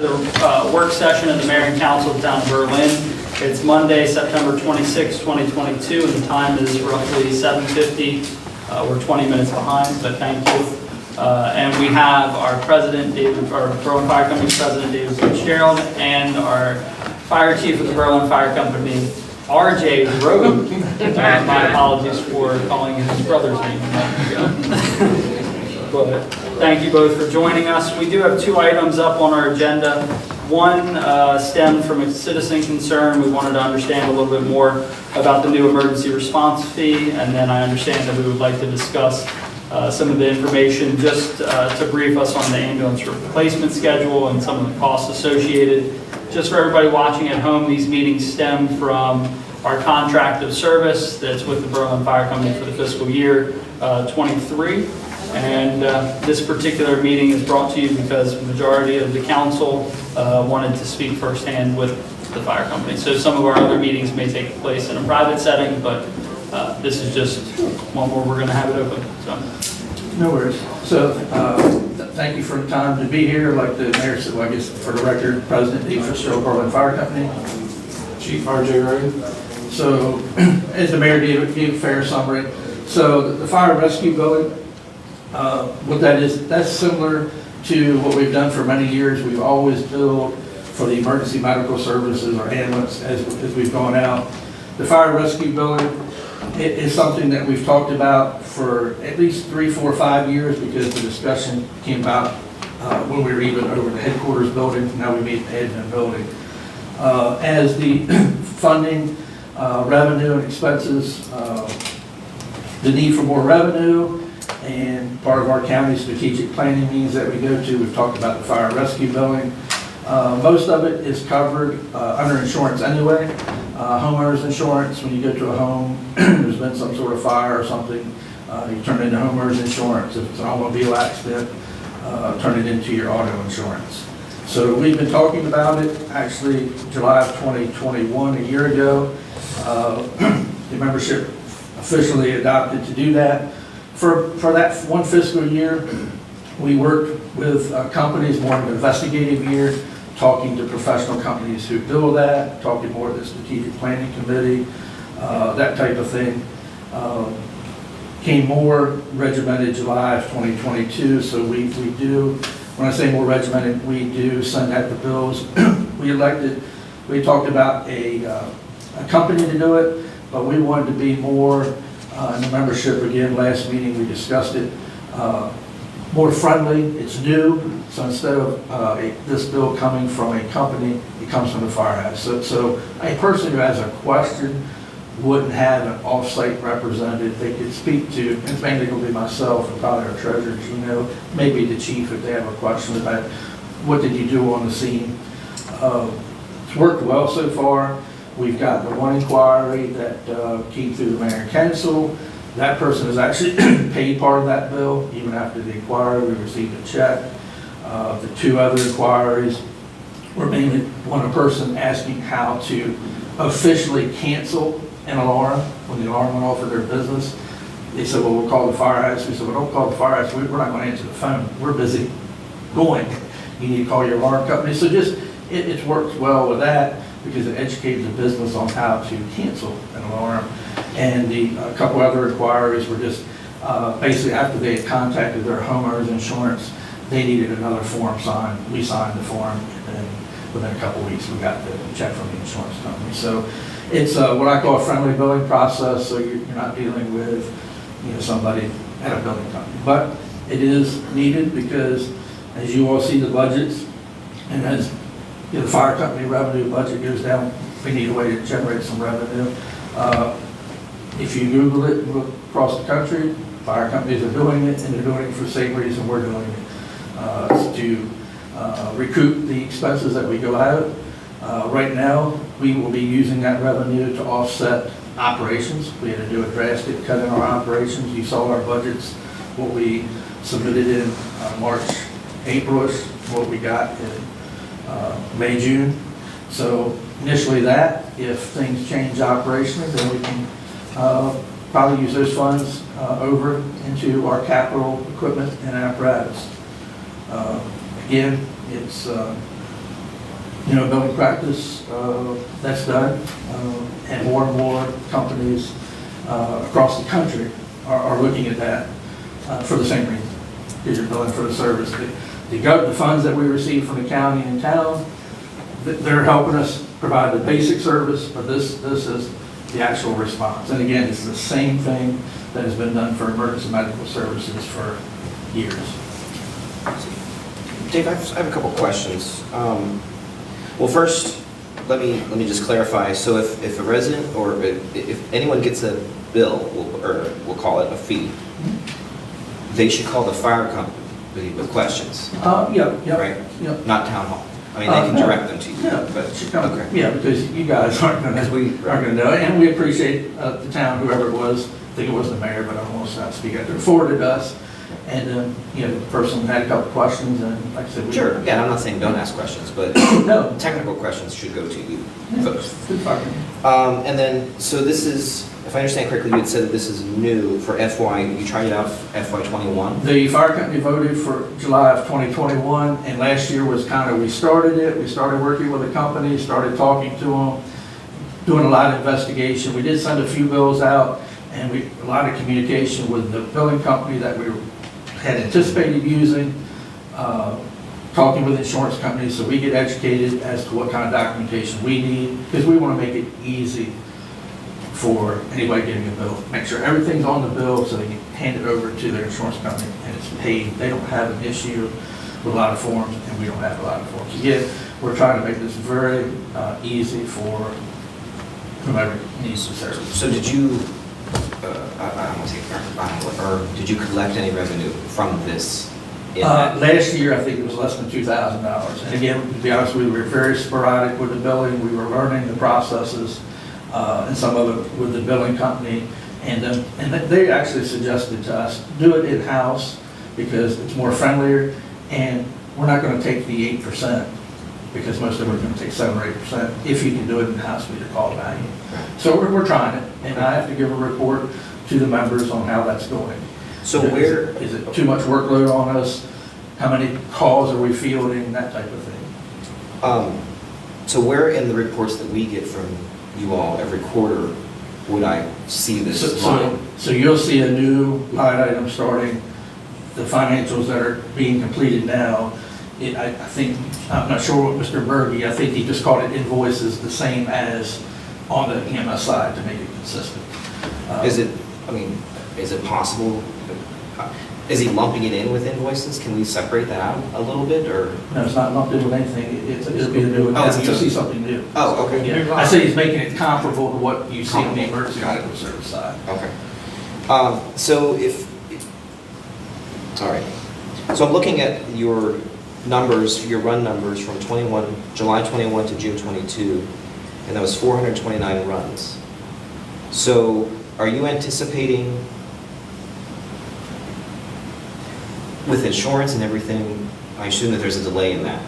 The work session of the Mayor and Council of the Town of Berlin. It's Monday, September 26, 2022, and the time is roughly 7:50. We're 20 minutes behind, but thank you. And we have our President, our Berlin Fire Company's President, David Fitzgerald, and our Fire Chief of the Berlin Fire Company, R.J. Rode. My apologies for calling his brother's name. But thank you both for joining us. We do have two items up on our agenda. One stemmed from a citizen concern. We wanted to understand a little bit more about the new emergency response fee, and then I understand that we would like to discuss some of the information just to brief us on the ambulance replacement schedule and some of the costs associated. Just for everybody watching at home, these meetings stem from our contract of service that's with the Berlin Fire Company for the fiscal year 23. And this particular meeting is brought to you because the majority of the council wanted to speak firsthand with the fire company. So some of our other meetings may take place in a private setting, but this is just one where we're going to have it open. So. No worries. So thank you for the time to be here. Like the mayor said, well, I guess for the record, President David Fitzgerald, Berlin Fire Company. Chief R.J. Rode. So as the mayor gave a fair summary. So the fire rescue building, what that is, that's similar to what we've done for many years. We've always billed for the emergency medical services or ambulance as we've gone out. The fire rescue building, it is something that we've talked about for at least 3, 4, 5 years because the discussion came about when we were even over the headquarters building. Now we meet in the admin building. As the funding, revenue and expenses, the need for more revenue, and part of our county strategic planning meetings that we go to, we've talked about the fire rescue building. Most of it is covered under insurance anyway. Homeowners insurance, when you go to a home, there's been some sort of fire or something, you turn it into homeowners insurance. If it's an automobile accident, turn it into your auto insurance. So we've been talking about it, actually July of 2021, a year ago. The membership officially adopted to do that. For that one fiscal year, we worked with companies, more of an investigative year, talking to professional companies who bill that, talking more to the strategic planning committee, that type of thing. Came more regimented July of 2022, so we do, when I say more regimented, we do send out the bills. We talked about a company to do it, but we wanted to be more in the membership. Again, last meeting we discussed it, more friendly. It's new, so instead of this bill coming from a company, it comes from the firehouse. So a person who has a question wouldn't have an off-site representative they could speak to. It's mainly going to be myself and probably our treasurer, maybe the chief if they have a question about what did you do on the scene. It's worked well so far. We've got the one inquiry that came through the mayor and council. That person has actually paid part of that bill. Even after the inquiry, we received a check. The two other inquiries were mainly a person asking how to officially cancel an alarm when the alarm went off of their business. They said, well, we'll call the firehouse. We said, well, don't call the firehouse. We're not going to answer the phone. We're busy going. You need to call your alarm company. So just, it's worked well with that, because it educated the business on how to cancel an alarm. And a couple other inquiries were just basically after they had contacted their homeowners insurance, they needed another form signed. We signed the form, and within a couple weeks we got the check from the insurance company. So it's what I call a friendly billing process, so you're not dealing with somebody at a building company. But it is needed because as you all see the budgets, and as the fire company revenue budget goes down, we need a way to generate some revenue. If you Google it and look across the country, fire companies are doing it, and they're doing it for the same reason we're doing it. It's to recoup the expenses that we go out. Right now, we will be using that revenue to offset operations. We had to do a drastic cut in our operations. You saw our budgets, what we submitted in March, April-ish, what we got in May, June. So initially that, if things change operationally, then we can probably use those funds over into our capital equipment and apparatus. Again, it's billing practice, that's done. And more companies across the country are looking at that for the same reason, because you're billing for the service. The funds that we receive from the county and town, they're helping us provide the basic service, but this is the actual response. And again, it's the same thing that has been done for emergency medical services for years. Dave, I have a couple questions. Well, first, let me just clarify. So if a resident or if anyone gets a bill, or we'll call it a fee, they should call the fire company with questions, Yeah. right? Yeah. Not town hall. I mean, they can No. direct them to you, Yeah, but, okay. Yeah, because you guys aren't Because we- gonna know it, and we appreciate the town, whoever it was, I think it was the mayor, but I almost not speak out there, forwarded us, and, the person had a couple questions, and like I said. Sure, yeah, I'm not saying don't ask questions, but No. technical questions should go to you Yeah, first. Good fucking. And then, so this is, if I understand correctly, you had said that this is new for you tried it out FY '21? The fire company voted for July of 2021, and last year was we started it, we started working with the company, started talking to them, doing a lot of investigation. We did send a few bills out, and a lot of communication with the billing company that we had anticipated using, talking with insurance companies, so we get educated as to what kind of documentation we need, because we want to make it easy for anybody getting a bill. Make sure everything's on the bill so they can hand it over to their insurance company and it's paid. They don't have an issue with a lot of forms, and we don't have a lot of forms. Again, we're trying to make this very easy for whoever needs the service. So did you, I don't want to say, or did you collect any revenue from this? Last year, I think it was less than $2,000. And again, to be honest, we were very sporadic with the billing. We were learning the processes, and some of it with the billing company. And they actually suggested to us, do it in-house because it's more friendlier, and we're not going to take the 8%, because most of them are going to take 7 or 8%. If you can do it in-house with your call value. So we're trying it, and I have to give a report to the members on how that's going. So where, Is it too much workload on us? How many calls are we fielding? That type of thing. so where in the reports that we get from you all every quarter would I see this line? So you'll see a new line item starting, the financials that are being completed now. I think, I'm not sure what Mr. Berge, I think he just called it invoices, the same as on the EMS side to make it consistent. Is it possible, is he lumping it in with invoices? Can we separate that out a little bit, or? No, it's not lumped in with anything. It'll be a new Oh, account. it's You'll a- see something new. Oh, okay. Yeah, I say he's making it comparable to what you see on the emergency medical service side. Okay. So all right. So I'm looking at your numbers, your run numbers from July 21 to June 22, and that was 429 runs. So are you anticipating, with insurance and everything, I assume that there's a delay in that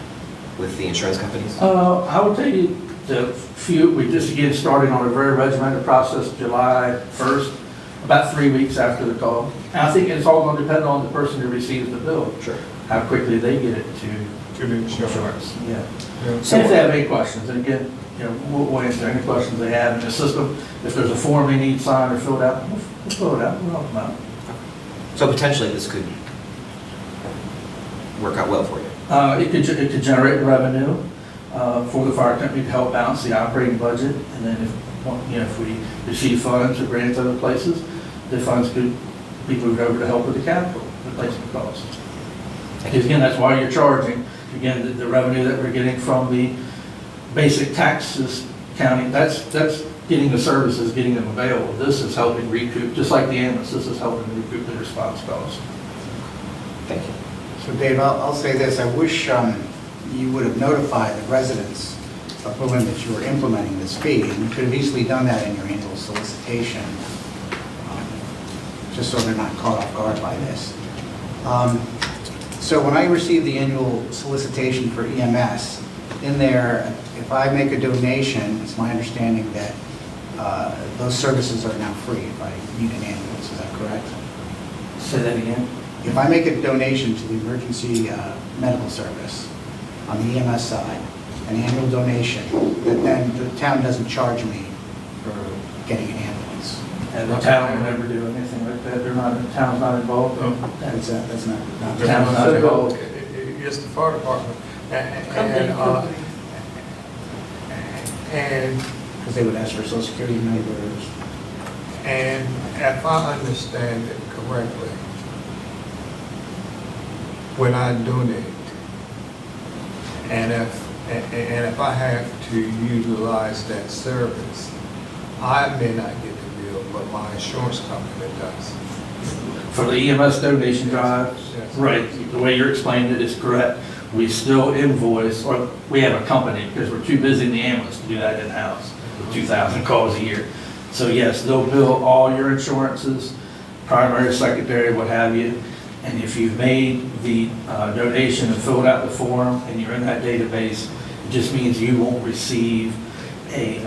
with the insurance companies? I would tell you we just again started on a very regimented process July 1st, about 3 weeks after the call. And I think it's all going to depend on the person who receives the bill, Sure. how quickly they get it to the insurance. Yeah. So And if they have any questions, and again, we'll answer any questions they have in the system. If there's a form they need signed or filled out, we'll fill it out, we'll help them out. So potentially this could work out well for you? It could generate revenue for the fire company to help balance the operating budget, and then if we receive funds or grants other places, the funds could be moved over to help with the capital replacement costs. Because again, that's why you're charging. Again, the revenue that we're getting from the basic taxes county, that's getting the services, getting them available. This is helping recoup, just like the ambulance, this is helping recoup the response costs. Thank you. So Dave, I'll say this, I wish you would have notified the residents of Berlin that you were implementing this fee, and you could have easily done that in your annual solicitation, just so they're not caught off guard by this. So when I received the annual solicitation for EMS, in there, if I make a donation, it's my understanding that those services are now free if I need an ambulance, is that correct? Say that again? If I make a donation to the emergency medical service on the EMS side, an annual donation, that then the town doesn't charge me for getting an ambulance. And the town will never do anything like that. They're not, the town's not involved. That's not. The town's not involved. It's the fire department. And Because they would ask for social security numbers. And if I understand it correctly, when I donate, and if I have to utilize that service, I may not get the bill, but my insurance company does. For the EMS donation drive, Yes. right, the way you're explaining it is correct. We still invoice, or we have a company, because we're too busy in the ambulance to do that in-house, with 2,000 calls a year. So yes, they'll bill all your insurances, primary, secondary, what have you. And if you've made the donation and filled out the form and you're in that database, it just means you won't receive a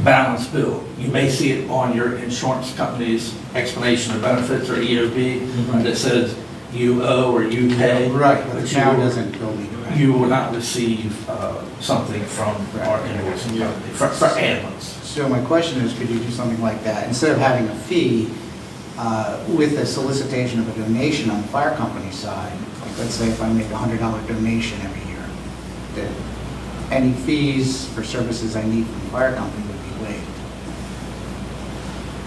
balance bill. You may see it on your insurance company's explanation of benefits or EOB that says you owe or you pay. Right, but the but town you- doesn't bill me directly. You will not receive something from our invoicing company for ambulance. So my question is, could you do something like that? Instead of having a fee with a solicitation of a donation on the fire company side, like let's say if I make a $100 donation every year, that any fees for services I need from the fire company would be waived.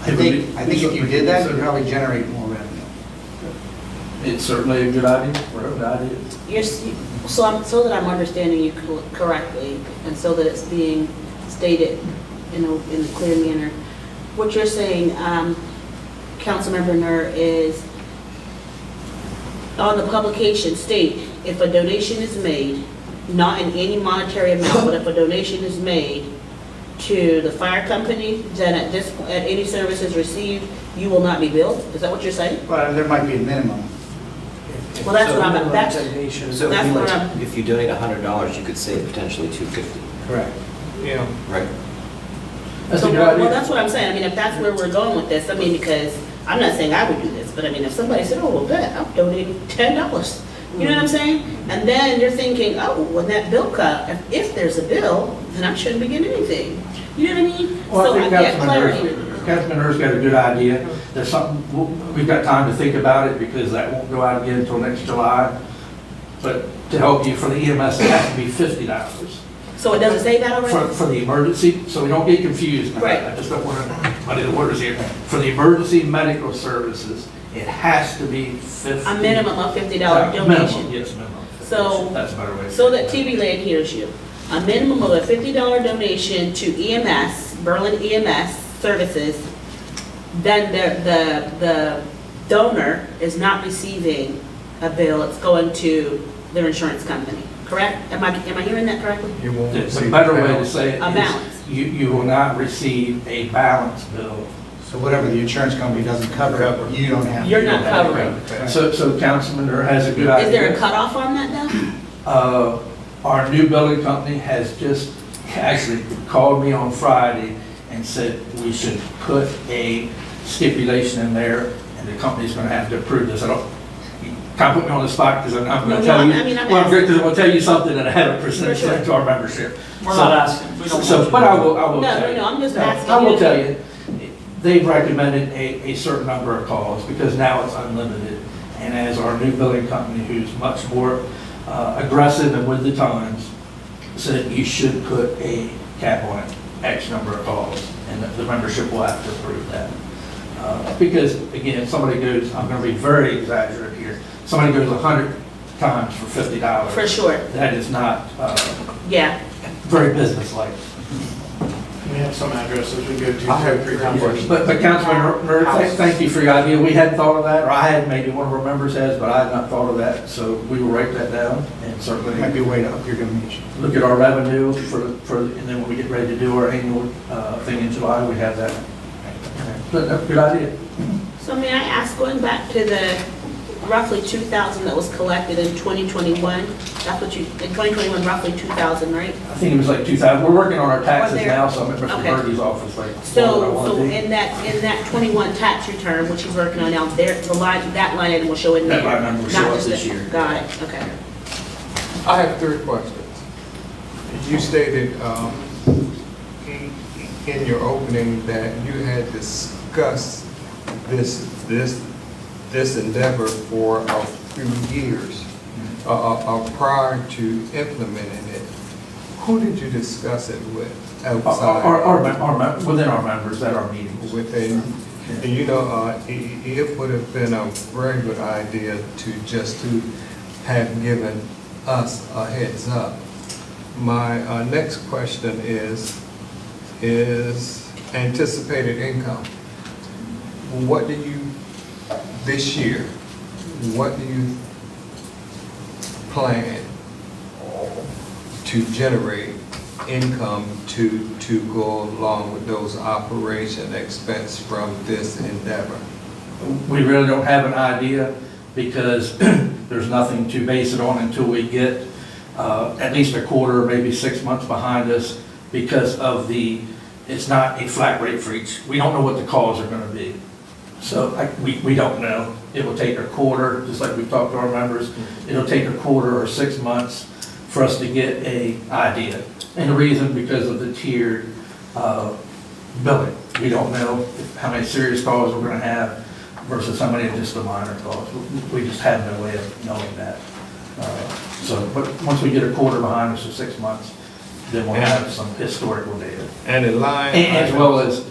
I think if you did that, you'd probably generate more revenue. It's certainly a good idea, or a good idea. So that I'm understanding you correctly, and so that it's being stated in a clear manner, what you're saying, Councilmember Nur, is on the publication state, if a donation is made, not in any monetary amount, but if a donation is made to the fire company, then at any services received, you will not be billed? Is that what you're saying? But there might be a minimum. Well, that's what I'm, that's, So That's what I'm- if you donate $100, you could save potentially $250, Correct. Yeah. right? That's a so, good well, idea. that's what I'm saying. I mean, if that's where we're going with this, I mean, because I'm not saying I would do this, but I mean, if somebody said, oh, well, bet, I'm donating $10, you know what I'm saying? And then you're thinking, oh, when that bill cut, if there's a bill, then I shouldn't be getting anything. You know what I mean? Well, I think get clarity. Councilman Earl's got a good idea. There's something, we've got time to think about it because that won't go out again until next July. But to help you, for the EMS, it has to be $50. So it doesn't say that already? For the emergency, so we don't get confused. now. Right. I just don't want to muddy the waters here. For the emergency medical services, it has to be 50. A minimum of $50 Minimum, donation. yes, minimum. So- That's a better way. to So say that it. TV Land hears you. A minimum of a $50 donation to EMS, Berlin EMS Services, then the donor is not receiving a bill, it's going to their insurance company, correct? Am I hearing that correctly? You won't. It's a receive better the way to balance. say it A is balance. you will not receive a balance bill. So whatever the insurance company doesn't cover, you don't have. You're not covering. So Councilman Earl has a good Is idea. there a cutoff on that though? Our new building company has just actually called me on Friday and said we should put a stipulation in there, and the company's gonna have to approve this. I don't, you kind of put me on the spot, because I'm No, gonna no, tell you, I mean, I'm well, I'm asking. going to tell you something that I haven't presented For sure. to our membership. We're So- not asking, we don't want So, you but to- I will No, tell no, you. no, I'm just No, asking I will you. tell you, they've recommended a certain number of calls, because now it's unlimited. And as our new building company, who's much more aggressive and with the times, said you should put a cap on it, X number of calls, and the membership will have to approve that. Because, again, if somebody goes, I'm gonna be very exaggerated here, somebody goes 100 times for $50. For sure, That is not yeah. very businesslike. We have some addresses we go to. I have 3 questions. But Councilman Nur, thank you for your idea. We hadn't thought of that, or I had, maybe one of our members has, but I had not thought of that. So we will write that down and Might certainly be a way to up your donation. look at our revenue and then when we get ready to do our annual thing in July, we have that. But that's a good idea. So may I ask, going back to the roughly 2,000 that was collected in 2021, that's what you, in 2021, roughly 2,000, right? I think it was like 2,000. We're working on our taxes there- now, so I'm at Mr. Okay. Bergey's office like. So in that 21 tax return, which he's working on now, there, that line item will show in there. That line item will show not up just this the- year. Got it, okay. I have 3 questions. You stated in your opening that you had discussed this endeavor for a few years prior to implementing it. Who did you discuss it with outside? Within our members at our meetings. Within, and you know, it would have been a very good idea to have given us a heads up. My next question is anticipated income. What do you, this year, what do you plan to generate income to go along with those operation expense from this endeavor? We really don't have an idea because there's nothing to base it on until we get at least a quarter, maybe 6 months behind us because of it's not a flat rate for each. We don't know what the calls are going to be. So we don't know. It will take a quarter, just like we've talked to our members, it'll take a quarter or 6 months for us to get an idea. And the reason, because of the tiered billing. We don't know how many serious calls we're going to have versus how many are just the minor calls. We just have no way of knowing that. But once we get a quarter behind us or 6 months, then we'll have some historical data. And in line. As well as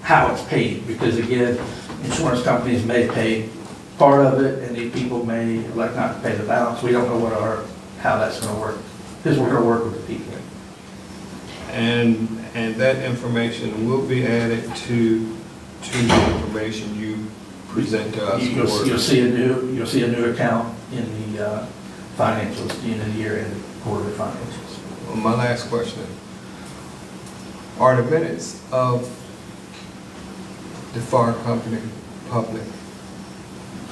how it's paid, because again, insurance companies may pay part of it, and these people may elect not to pay the balance. We don't know how that's going to work, because we're going to work with the people. And that information will be added to the information you present to us. You'll see a new account in the financials, at the end of the year, and the quarterly financials. My last question. Are the minutes of the fire company public?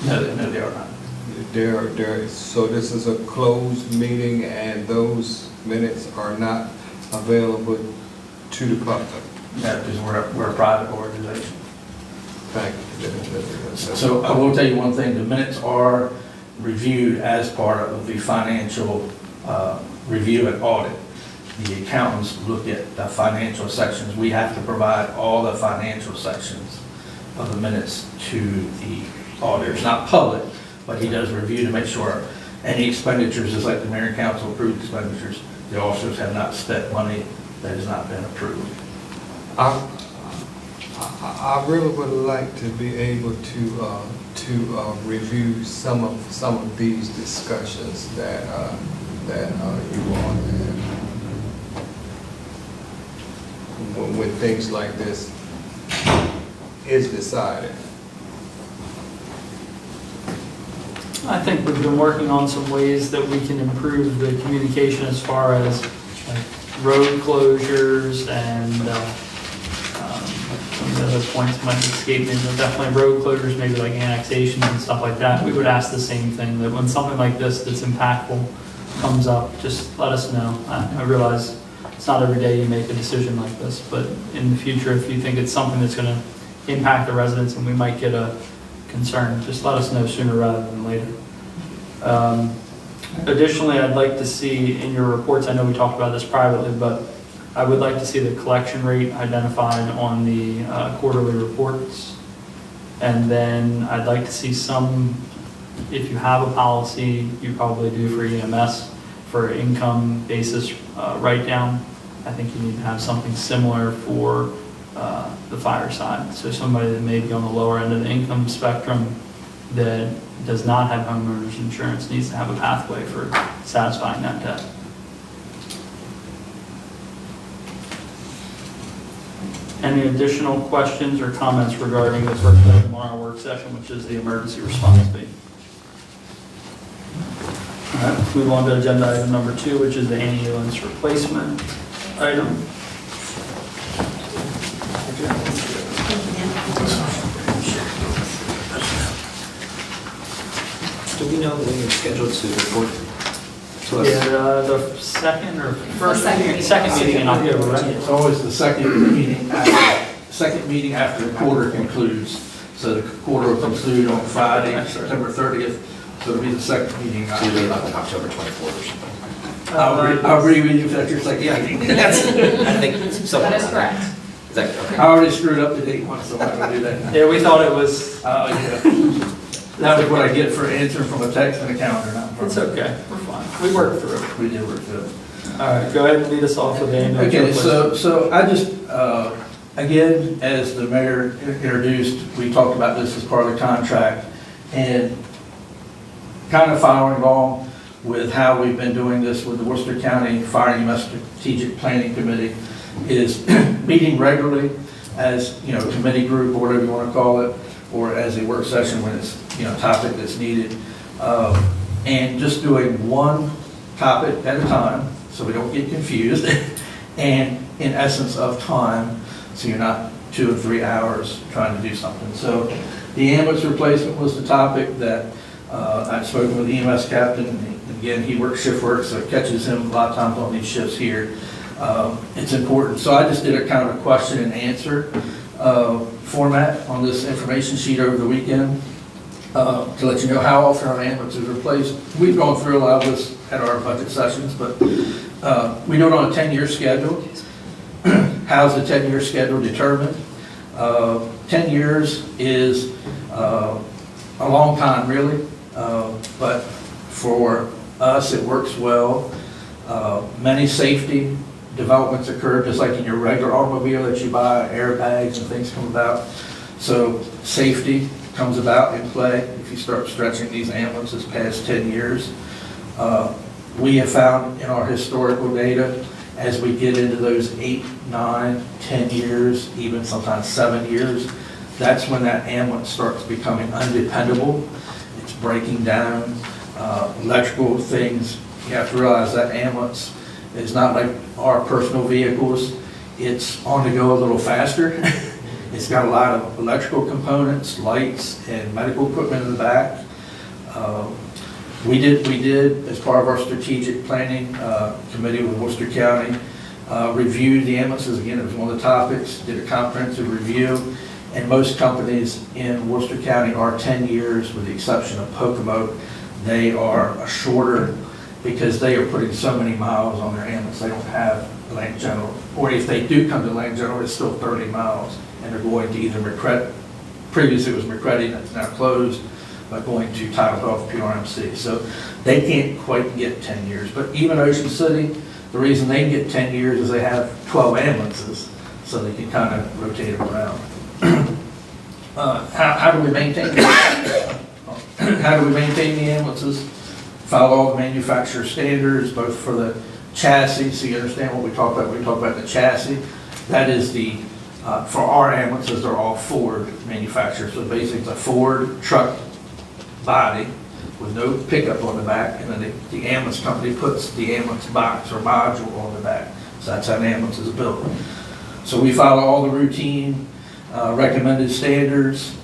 No, they are not. So this is a closed meeting and those minutes are not available to the public? No, because we're a private organization. Thank you. So I will tell you one thing, the minutes are reviewed as part of the financial review and audit. The accountants look at the financial sections. We have to provide all the financial sections of the minutes to the auditor. It's not public, but he does review to make sure any expenditures, just like the mayor and council approved expenditures, the officers have not spent money that has not been approved. I really would like to be able to review some of these discussions that you all had when things like this is decided. I think we've been working on some ways that we can improve the communication as far as like road closures and some of the other points might escape me, but definitely road closures, maybe like annexations and stuff like that. We would ask the same thing, that when something like this that's impactful comes up, just let us know. I realize it's not every day you make a decision like this, but in the future, if you think it's something that's going to impact the residents and we might get a concern, just let us know sooner rather than later. Additionally, I'd like to see in your reports, I know we talked about this privately, but I would like to see the collection rate identified on the quarterly reports. And then I'd like to see some, if you have a policy, you probably do for EMS, for income basis write down. I think you need to have something similar for the fire side. So somebody that may be on the lower end of the income spectrum that does not have homeowners insurance needs to have a pathway for satisfying that debt. Any additional questions or comments regarding the first item on our work session, which is the emergency response fee? All right, let's move on to agenda item number 2, which is the ambulance replacement item. Do we know when you're scheduled to report to us? Yeah, the second or first, second second meeting in October, right? It's always the second meeting after the quarter concludes. So the quarter will conclude on Friday, September 30th. So it'll be the second meeting. So it'll be like October 24th or something. I'll agree with you if that's your second. Yeah, that's, I think something. That is correct. Is that, okay. I already screwed up the date once, so I'm not gonna do that. Yeah, we thought it was, Yeah. That was what I get for answering from a text and a calendar, not from. it's okay, we're fine. We worked through it. We did work through it. All right, go ahead and lead us off with the ambulance. Okay, replacement. so I just, again, as the mayor introduced, we talked about this as part of the contract, and kind of following along with how we've been doing this with the Worcester County Fire and EMS Strategic Planning Committee, is meeting regularly as, you know, a committee group, or whatever you want to call it, or as a work session when it's, you know, a topic that's needed, and just doing one topic at a time, so we don't get confused, and in essence of time, so you're not 2 or 3 hours trying to do something. So the ambulance replacement was the topic that I'd spoken with the EMS captain, and again, he works shift work, so it catches him a lot of times on these shifts here. It's important. So I just did a kind of a question and answer format on this information sheet over the weekend to let you know how often our ambulance is replaced. We've gone through a lot of this at our budget sessions, but we do it on a 10-year schedule. How's the 10-year schedule determined? 10 years is a long time, really, but for us, it works well. Many safety developments occur, just like in your regular automobile that you buy, airbags and things come about. So safety comes about in play if you start stretching these ambulances past 10 years. We have found in our historical data, as we get into those 8, 9, 10 years, even sometimes 7 years, that's when that ambulance starts becoming undependable. It's breaking down. Electrical things, you have to realize that ambulance is not like our personal vehicles. It's on the go a little faster. It's got a lot of electrical components, lights, and medical equipment in the back. We did, as part of our strategic planning committee with Worcester County, reviewed the ambulances. Again, it was one of the topics, did a comprehensive review, and most companies in Worcester County are 10 years, with the exception of Pocomoke. They are shorter because they are putting so many miles on their ambulance. They don't have Atlantic General, or if they do come to Atlantic General, it's still 30 miles, and they're going to either McCready, previously it was McCready, that's now closed, but going to Title Health PRMC. So they can't quite get 10 years. But even Ocean City, the reason they get 10 years is they have 12 ambulances, so they can kind of rotate them around. How do we maintain how do we maintain the ambulances? Follow all the manufacturer standards, both for the chassis, so you understand what we talk about. We talk about the chassis. That is the, for our ambulances, they're all Ford manufacturers. So basically it's a Ford truck body with no pickup on the back, and then the ambulance company puts the ambulance box or module on the back. So that's how an ambulance is built. So we follow all the routine recommended standards.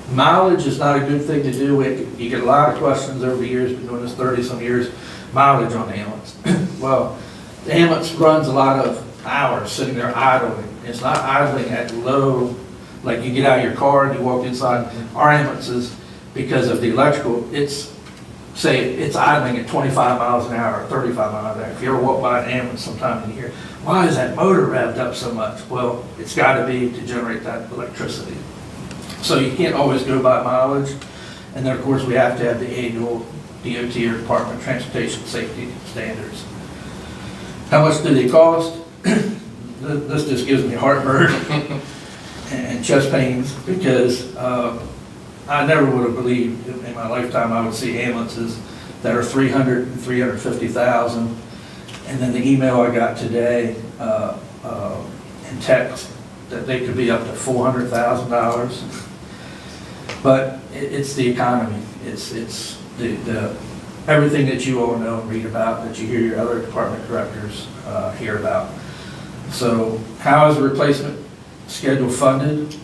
Mileage is not a good thing to do. You get a lot of questions over the years, been doing this 30-some years, mileage on the ambulance. Well, the ambulance runs a lot of hours sitting there idling. It's not idling at low, like you get out of your car and you walk inside. Our ambulances, because of the electrical, it's idling at 25 miles an hour, or 35 miles an hour. If you ever walk by an ambulance sometime and you hear, why is that motor revved up so much? Well, it's got to be to generate that electricity. So you can't always go by mileage. And then, of course, we have to have the annual DOT or Department of Transportation safety standards. How much do they cost? This just gives me heartburn and chest pains, because I never would have believed in my lifetime I would see ambulances that are $300,000 and $350,000. And then the email I got today in text that they could be up to $400,000. But it's the economy. It's the everything that you all know and read about, that you hear your other department directors hear about. So how is the replacement schedule funded?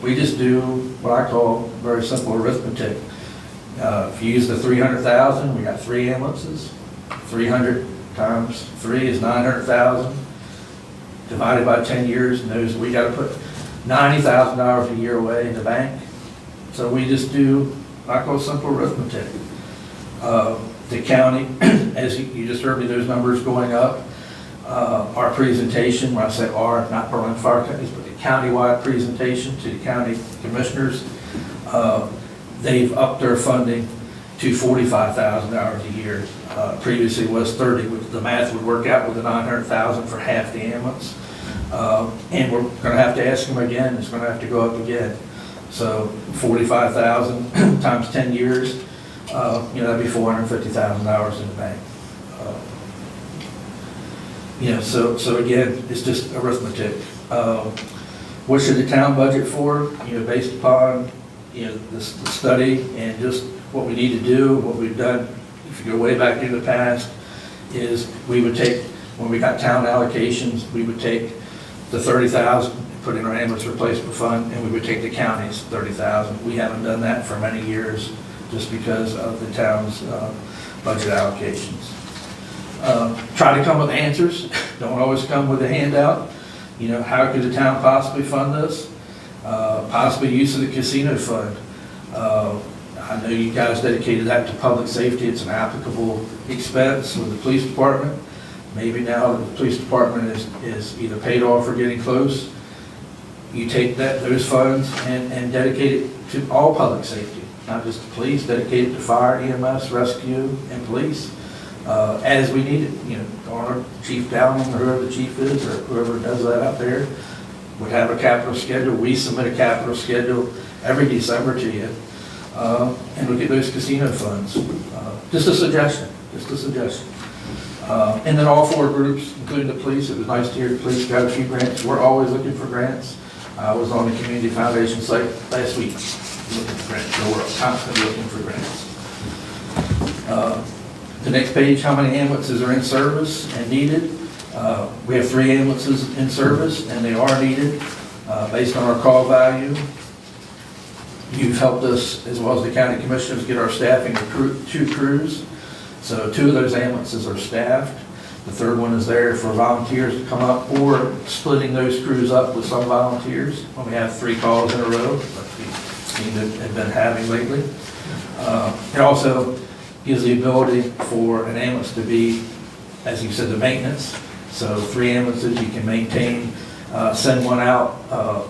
We just do what I call very simple arithmetic. If you use the $300,000, we got 3 ambulances. 300 times 3 is 900,000. Divided by 10 years, knows we got to put $90,000 a year away in the bank. So we just do, I call simple arithmetic. The county, as you just heard me, those numbers going up. Our presentation, when I say our, not Berlin Fire Companies, but the countywide presentation to the county commissioners, they've upped their funding to $45,000 a year. Previously it was 30, which the math would work out with the 900,000 for half the ambulance. And we're gonna have to ask them again, it's gonna have to go up again. So 45,000 times 10 years, that'd be $450,000 in the bank. So again, it's just arithmetic. What should the town budget for? Based upon, the study and just what we need to do, what we've done, if you go way back in the past, is we would take, when we got town allocations, we would take the 30,000 and put in our ambulance replacement fund, and we would take the county's 30,000. We haven't done that for many years just because of the town's budget allocations. Try to come with answers. Don't always come with a handout. How could the town possibly fund this? Possibly use of the casino fund. I know you guys dedicated that to public safety. It's an applicable expense with the police department. Maybe now that the police department is either paid off or getting close, you take those funds and dedicate it to all public safety, not just the police, dedicate it to fire, EMS, rescue, and police. As we need it, our Chief Downing, or whoever the chief is, or whoever does that out there, would have a capital schedule. We submit a capital schedule every December to you, and look at those casino funds. Just a suggestion, and then all four groups, including the police, it was nice to hear the police got a few grants. We're always looking for grants. I was on the Community Foundation site last week, looking for grants, so we're constantly looking for grants. The next page, how many ambulances are in service and needed? We have 3 ambulances in service, and they are needed based on our call value. You've helped us, as well as the county commissioners, get our staffing to 2 crews. So 2 of those ambulances are staffed. The 3rd one is there for volunteers to come up, or splitting those crews up with some volunteers when we have 3 calls in a row, like we seem to have been having lately. It also gives the ability for an ambulance to be, as you said, the maintenance. So 3 ambulances you can maintain, send one out,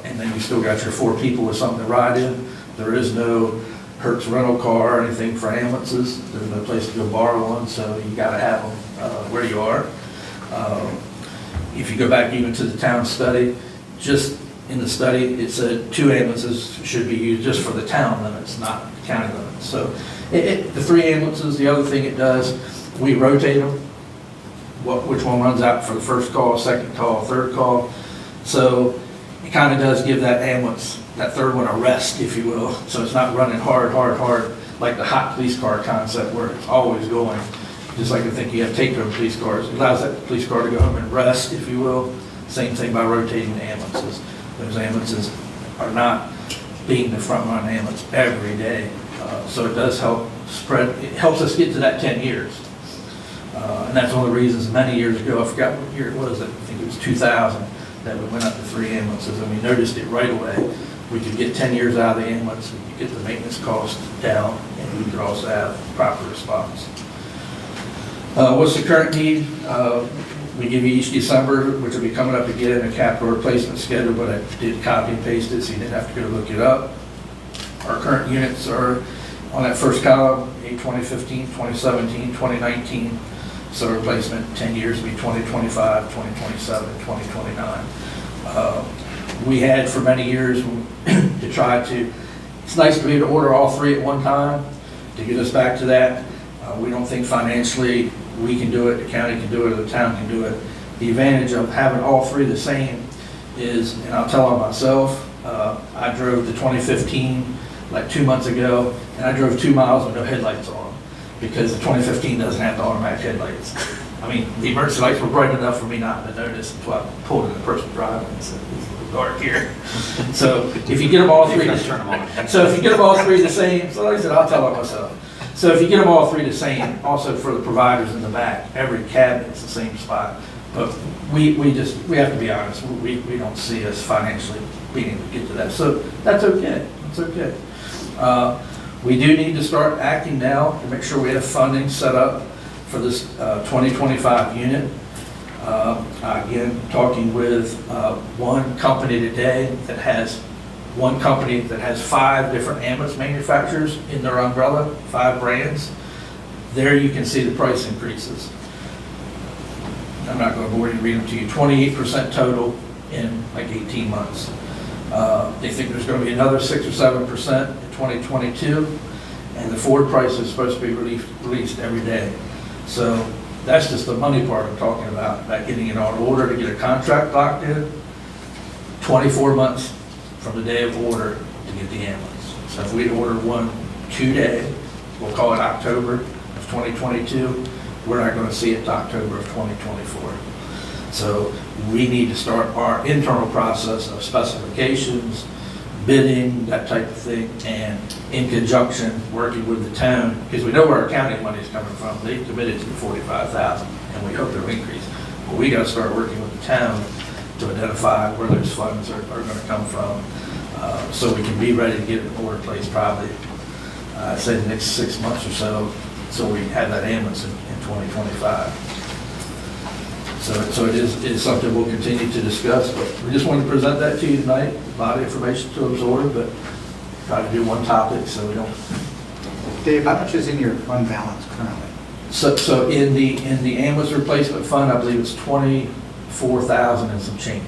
and then you still got your 4 people with something to ride in. There is no Hertz rental car or anything for ambulances. There's no place to go borrow one, so you got to have them where you are. If you go back even to the town study, just in the study, it said 2 ambulances should be used just for the town limits, not the county limits. So the 3 ambulances, the other thing it does, we rotate them. Which one runs out for the first call, second call, third call. So it kind of does give that ambulance, that 3rd one, a rest, if you will. So it's not running hard, like the hot police car concept where it's always going. Just like I think you have take-home police cars. It allows that police car to go home and rest, if you will. Same thing by rotating the ambulances. Those ambulances are not being the front-run ambulance every day. So it does help spread, it helps us get to that 10 years. And that's one of the reasons many years ago, I forgot what year it was, I think it was 2000, that we went up to 3 ambulances, and we noticed it right away. We could get 10 years out of the ambulance, we could get the maintenance cost down, and we could also have proper response. What's the current need? We give you each December, which will be coming up again, a capital replacement schedule, but I did copy and paste it, so you didn't have to go look it up. Our current units are on that first column, 2015, 2017, 2019. So replacement 10 years would be 2025, 2027, 2029. We had for many years to try to, it's nice to be able to order all 3 at one time to get us back to that. We don't think financially we can do it, the county can do it, or the town can do it. The advantage of having all 3 the same is, and I'll tell on myself, I drove the 2015 like 2 months ago, and I drove 2 miles with no headlights on because the 2015 doesn't have the automatic headlights. I mean, the emergency lights were bright enough for me not to notice until I pulled in the person driving and said, it's a little dark here. So if you get them all 3, turn them on. so if you get them all 3 the same, so like I said, I'll tell on myself. So if you get them all 3 the same, also for the providers in the back, every cabinet's the same spot. But we have to be honest, we don't see us financially being able to get to that. So that's okay, it's okay. We do need to start acting now to make sure we have funding set up for this 2025 unit. Again, talking with one company today that has 5 different ambulance manufacturers in their umbrella, 5 brands. There you can see the price increases. I'm not going to bore you and read them to you. 28% total in like 18 months. They think there's going to be another 6 or 7% in 2022, and the Ford price is supposed to be released every day. So that's just the money part I'm talking about getting it on order to get a contract locked in. 24 months from the day of order to get the ambulance. So if we order one today, we'll call it October of 2022, we're not going to see it to October of 2024. So we need to start our internal process of specifications, bidding, that type of thing, and in conjunction, working with the town, because we know where our county money is coming from. They committed to the 45,000, and we hope it'll increase. But we got to start working with the town to identify where those funds are going to come from, so we can be ready to get an order placed probably, say the next 6 months or so we have that ambulance in 2025. So it is something we'll continue to discuss, but we just wanted to present that to you tonight. A lot of information to absorb, but try to do one topic so we don't. Dave, how much is in your fund balance currently? So in the ambulance replacement fund, I believe it's 24,000 and some change.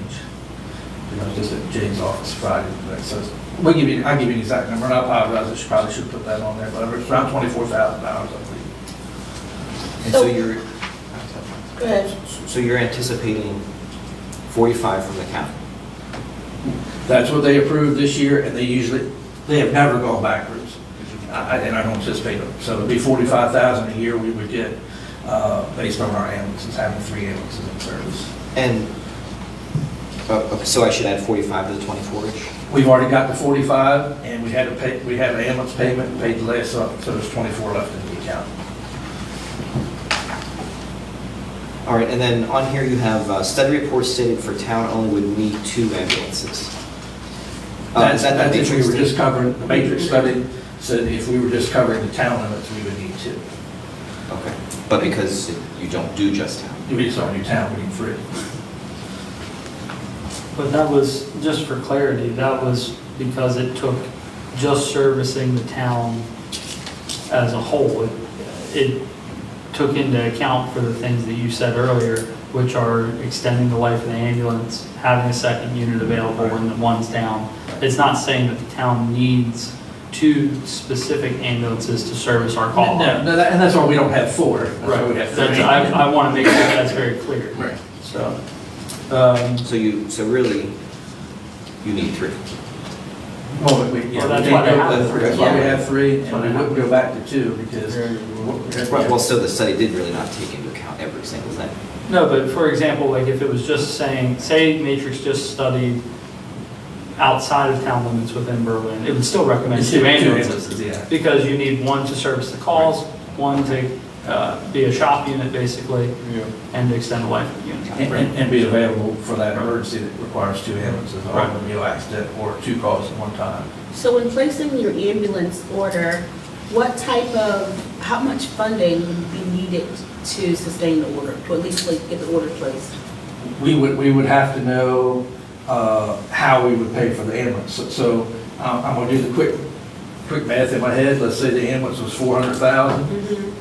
I was just at Jay's office Friday. So I'll give you an exact number, and I apologize, I probably should put that on there, but it's around $24,000, I believe. And so Go ahead. so you're anticipating 45 from the county? That's what they approved this year, and they have never gone backwards. And I don't anticipate them. So it'd be 45,000 a year we would get, based on our ambulances, having 3 ambulances in service. And, okay, so I should add 45 to the 24-ish? We've already got the 45, and we had an ambulance payment, paid the last up, so there's 24 left in the account. All right, and then on here you have study report stated for town only would need 2 ambulances. That's Is that the if we matrix were study? just covering, the matrix study said if we were just covering the town limits, we would need 2. Okay, but because you don't do just town? We just don't need town, we need 3. But that was, just for clarity, that was because it took just servicing the town as a whole. It took into account for the things that you said earlier, which are extending the life of the ambulance, having a second unit available when the one's down. It's not saying that the town needs 2 specific ambulances to service our call. No, and that's why we don't have 4. That's why we have 3. I want to make sure that's very clear. Right. So, So really, you need 3? Well, that's why they have That's why we have 3, and we wouldn't go back to 2 because. Well, still, the study did really not take into account every single thing. no, but for example, like if it was just saying, say Matrix just studied outside of town limits within Berlin, it would still recommend 2 ambulances. Yeah. Because you need one to service the calls, one to be a shop unit basically, and to extend the life of the unit. And be available for that emergency that requires 2 ambulances, or a meal accident, or 2 calls at one time. So when placing your ambulance order, how much funding would be needed to sustain the order, to at least get the order placed? We would have to know how we would pay for the ambulance. So I'm gonna do the quick math in my head. Let's say the ambulance was 400,000.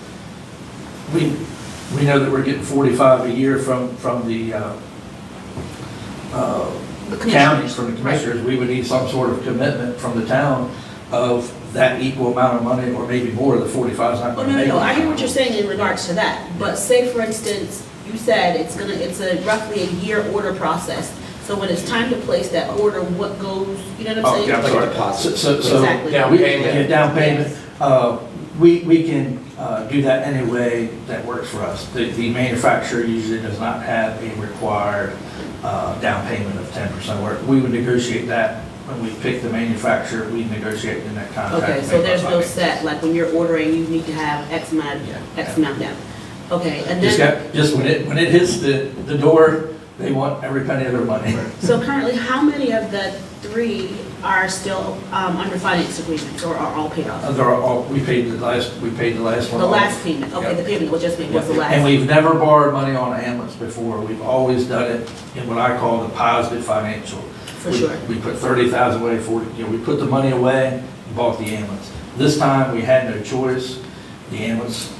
We know that we're getting 45 a year from the counties, from the commissioners. We would need some sort of commitment from the town of that equal amount of money, or maybe more. The 45 is not Oh, going to make it. no, I hear what you're saying in regards to that, but say for instance, you said it's a roughly a year order process. So when it's time to place that order, what goes, you know what I'm saying? Yeah, I'm Like a sorry. deposit. So, Exactly. yeah, down payment. We can do that any way that works for us. The manufacturer usually does not have a required down payment of 10%. We would negotiate that when we pick the manufacturer. We negotiate in that contract. Okay, so there's no set, like when you're ordering, you need to have X amount down. Okay, and then, Just when it hits the door, they want every penny of their money. so currently, how many of the 3 are still under finance agreements or are all paid off? We paid the last one. The off. last payment, okay, the payment was just made, was the last. And we've never borrowed money on an ambulance before. We've always done it in what I call the positive financial. For sure. We put 30,000 away for, we put the money away and bought the ambulance. This time, we had no choice. The ambulance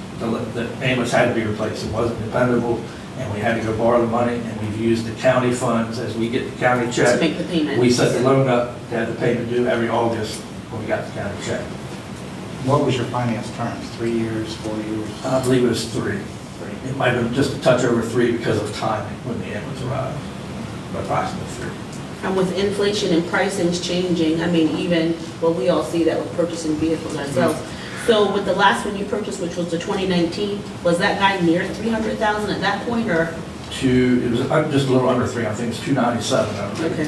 had to be replaced. It wasn't dependable, and we had to go borrow the money, and we've used the county funds as we get the county To check. make the payment. We set the loan up to have the payment due every August when we got the county check. What was your finance terms? 3 years, 4 years? I believe it was 3. It might have been just a touch over 3 because of timing when the ambulance arrived, but approximately 3. And with inflation and pricings changing, I mean, even, well, we all see that with purchasing vehicles ourselves. So with the last one you purchased, which was the 2019, was that guy near 300,000 at that point, or? It was just a little under 3, I think it's 297. I believe. Okay.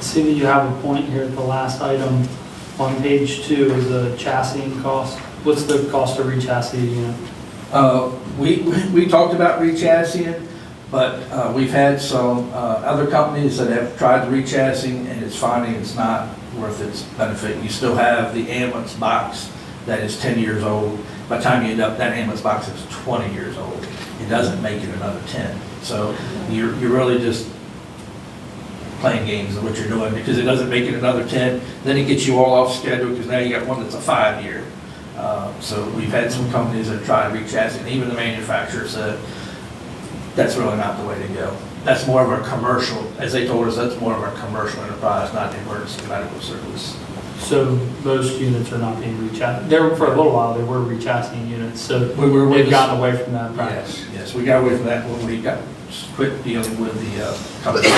See that you have a point here at the last item on page 2 is the chassis cost. What's the cost to re-chassis a unit? We talked about re-chassing, but we've had some other companies that have tried to re-chassing, and it's finding it's not worth its benefit. You still have the ambulance box that is 10 years old. By the time you end up, that ambulance box is 20 years old. It doesn't make it another 10. So you're really just playing games of what you're doing, because it doesn't make it another 10. Then it gets you all off schedule, because now you got one that's a 5-year. So we've had some companies that try to re-chassis, and even the manufacturer said that's really not the way to go. That's more of a commercial, as they told us, that's more of a commercial enterprise, not an emergency medical service. So most units are not being re-chassis. There, for a little while, they were re-chassing units, so We're they've gotten away from that practice. Yes, we got away from that when we quit dealing with the company.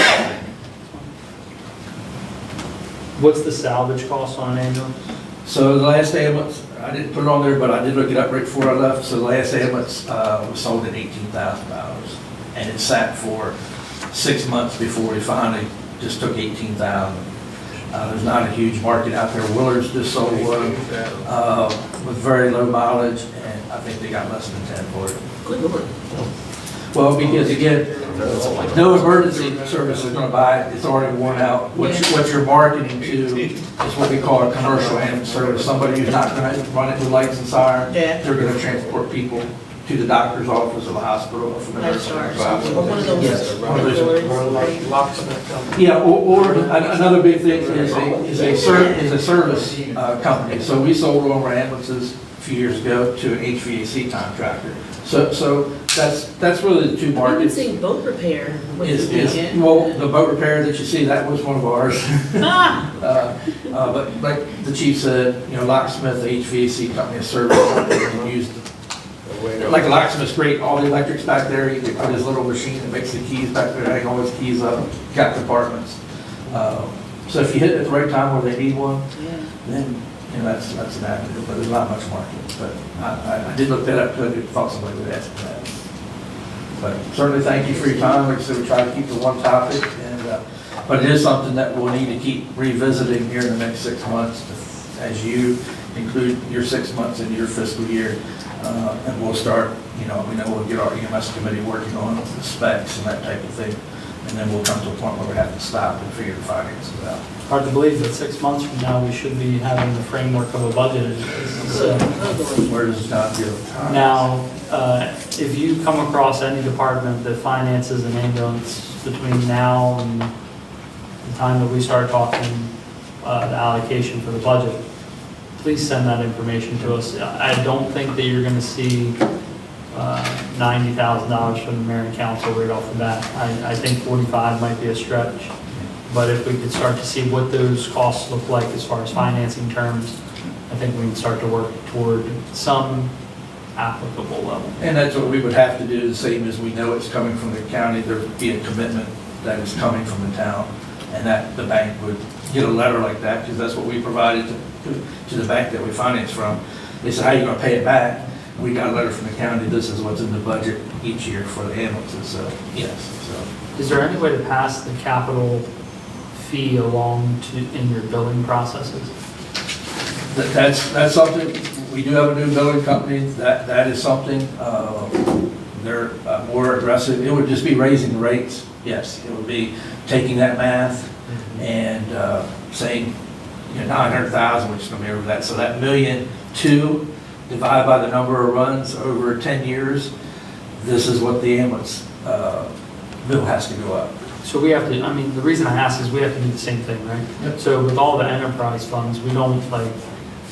What's the salvage cost on an ambulance? So the last ambulance, I didn't put it on there, but I did look it up right before I left. So the last ambulance was sold at $18,000, and it sat for 6 months before we finally just took $18,000. There's not a huge market out there. Willard's just sold one with very low mileage, and I think they got less than 10 for it. Good Lord. Well, because again, no emergency service is going to buy it. It's already worn out. What you're marketing to is what we call a commercial ambulance service. Somebody who's not going to run it with lights and sirens. Yeah. They're going to transport people to the doctor's office or the hospital or from the Nice nursing start. home. Or one of those. Yes, one of those. Doors. Yeah, or another big thing is a service company. So we sold one of our ambulances a few years ago to an HVAC contractor. So that's really the two I've been markets. seeing boat repair with Is, the well, the boat repair that you see, that was one of ours. Ah! But like the chief said, locksmith, HVAC company, a service company, used, like a locksmith's great, all the electrics back there, he put his little machine that makes the keys back there, hang all his keys up, got compartments. So if you hit it at the right time where they need one, Yeah. then, that's an avenue, but there's not much market. But I did look that up because I thought somebody would ask me that. But certainly thank you for your time. Like I said, we try to keep to one topic, but it is something that we'll need to keep revisiting here in the next 6 months as you include your 6 months into your fiscal year. And we'll start, we'll get our EMS committee working on the specs and that type of thing. And then we'll come to a point where we have to stop and figure the finances out. Hard to believe that 6 months from now, we should be having the framework of a budget in place. So Where does time go? now, if you come across any department that finances an ambulance between now and the time that we start talking the allocation for the budget, please send that information to us. I don't think that you're going to see $90,000 from the mayor and council right off the bat. I think 45 might be a stretch. But if we could start to see what those costs look like as far as financing terms, I think we can start to work toward some applicable level. And that's what we would have to do, the same as we know it's coming from the county, there would be a commitment that is coming from the town, and that the bank would get a letter like that, because that's what we provided to the bank that we financed from. They said, how are you going to pay it back? We got a letter from the county, this is what's in the budget each year for the ambulances, so yes. So Is there any way to pass the capital fee along in your billing processes? That's something, we do have a new billing company, that is something, they're more aggressive. It would just be raising the rates. Yes, it would be taking that math and saying, 900,000, which is going to be over that. So that 1.2 million divided by the number of runs over 10 years, this is what the ambulance bill has to go up. So we have to, I mean, the reason I ask is we have to do the same thing, right? Yep. So with all the enterprise funds, we don't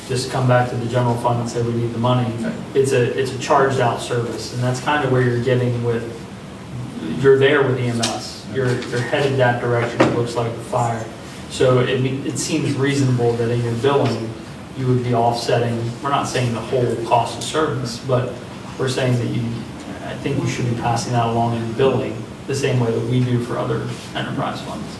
just come back to the general fund and say we need the money. It's a charged out service, and that's kind of where you're getting with, you're there with EMS. You're headed that direction, it looks like, the fire. So it seems reasonable that in your billing, you would be offsetting, we're not saying the whole cost of service, but we're saying that I think you should be passing that along in billing, the same way that we do for other enterprise funds.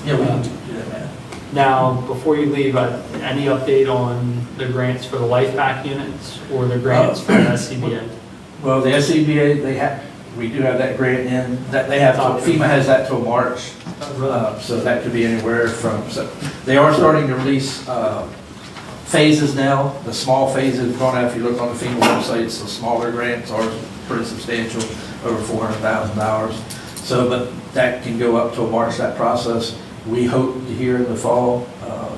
Yeah, we can do that, man. Now, before you leave, any update on the grants for the life pack units or the grants for the SCBA? Well, the SCBA, we do have that grant in, that they have, FEMA has that till March. So that could be anywhere from, so they are starting to release phases now. The small phases, if you look on the FEMA website, the smaller grants are pretty substantial, over $400,000. So, but that can go up till March, that process. We hope to hear in the fall,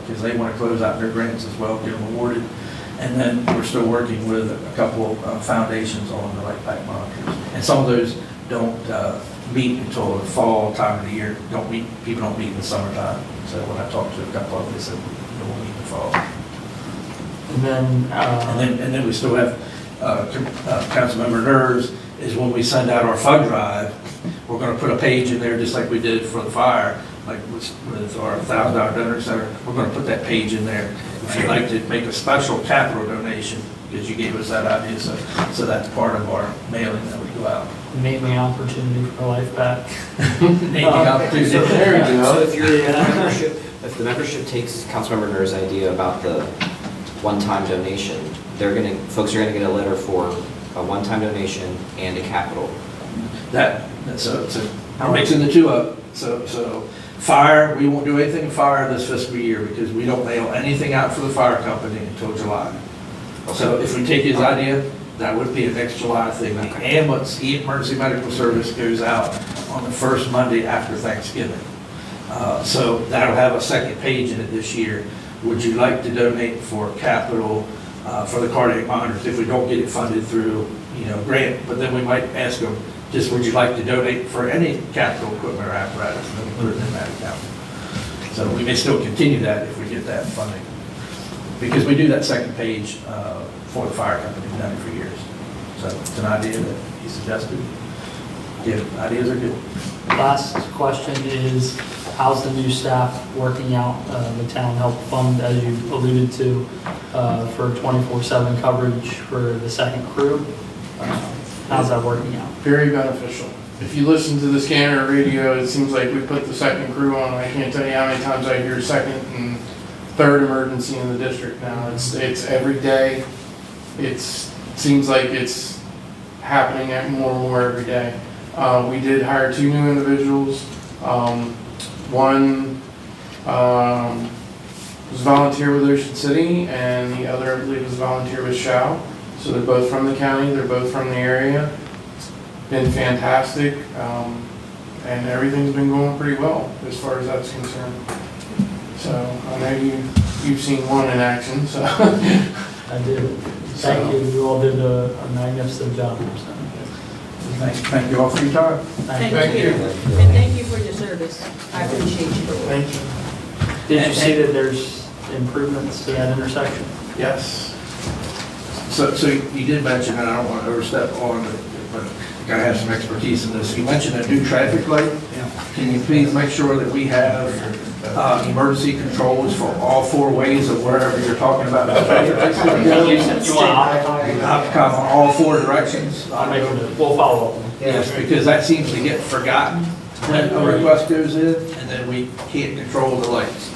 because they want to close out their grants as well, get them awarded. And then we're still working with a couple foundations on the life pack monitors. And some of those don't meet until the fall time of the year. People don't meet in the summertime. So when I talked to a couple of them, they said we'll meet in the fall. And then we still have Councilmember Ners, is when we send out our fund drive, we're going to put a page in there just like we did for the fire, like with our $1,000 donor center. We're going to put that page in there. If you'd like to make a special capital donation, because you gave us that idea, so that's part of our mailing that we go out. Naming opportunity for life pack. Naming opportunity. There you go. So if the membership takes Councilmember Ner's idea about the one-time donation, folks are gonna get a letter for a one-time donation and a capital. So we're mixing the two up. So fire, we won't do anything fire this fiscal year because we don't mail anything out for the fire company until July. So if we take his idea, that would be a next July thing. The ambulance, emergency medical service goes out on the first Monday after Thanksgiving. So that'll have a second page in it this year. Would you like to donate for capital for the cardiac monitors if we don't get it funded through, grant? But then we might ask them, just would you like to donate for any capital equipment or apparatus? And then we put it in that account. So we may still continue that if we get that funding. Because we do that second page for the fire company, we've done it for years. So it's an idea that he suggested. Yeah, ideas are good. Last question is, how's the new staff working out the town health fund, as you alluded to, for 24/7 coverage for the second crew? How's that working out? Very beneficial. If you listen to the scanner or radio, it seems like we put the second crew on. I can't tell you how many times I hear second and third emergency in the district now. It's every day. It seems like it's happening at more and more every day. We did hire 2 new individuals. One was volunteer with Ocean City, and the other, I believe, was volunteer with Shao. So they're both from the county, they're both from the area. It's been fantastic, and everything's been going pretty well as far as that's concerned. So I know you've seen one in action, so. I did. Thank you. You all did a magnificent job. Thank you all for your time. Thank Thank you. And thank you for your service. I appreciate you. Thank you. Did you see that there's improvements to that intersection? Yes. So you did mention, and I don't want to overstep on it, but I gotta have some expertise in this. You mentioned a new traffic light. Can you please make sure that we have emergency controls for all 4 ways of wherever you're talking about? You want Outcome on all 4 directions? we'll follow up. Yes, because that seems to get forgotten when a request goes in, and then we can't control the lights.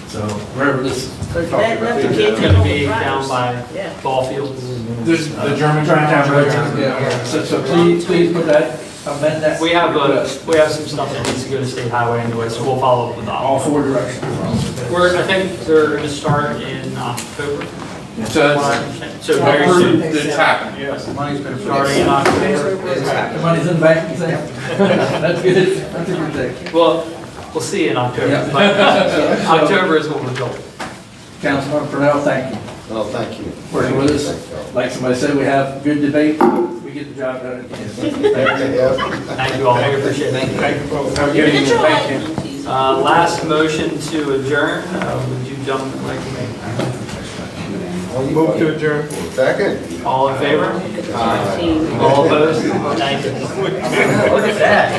So wherever this is talking Let about. the kids It's know gonna be drivers. down by Yeah. ball fields. The German Chinatown Road. Town. Yeah. So please put that, amend that. We have request. some stuff that needs to go to state highway anyway, so we'll follow up with that. All 4 directions. I think they're gonna start in October. So So it's very soon. approved, it's happening. Money's been Starting in October. The money's in the bank, you say? That's good, that's a good thing. Well, we'll see you in October. Yeah. But October is when we're going. Councilman Purnell, thank you. Oh, thank you. Working with us. Like somebody said, we have good debate, we get the job done again. Thank you. Thank you all, we appreciate it. Thank you, folks. Have a good evening, Control thank you. item, please. Last motion to adjourn, would you gentlemen like to make? Move to adjourn. Second. All in favor? Team. All opposed? Thank you. Look at that.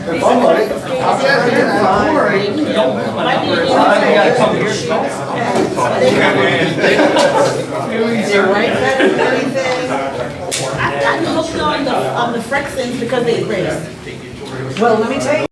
If I'm ready, I'll get here. Might be a new- I gotta come here. I've gotten hooked on the Frexins because they race. Well, let me tell you.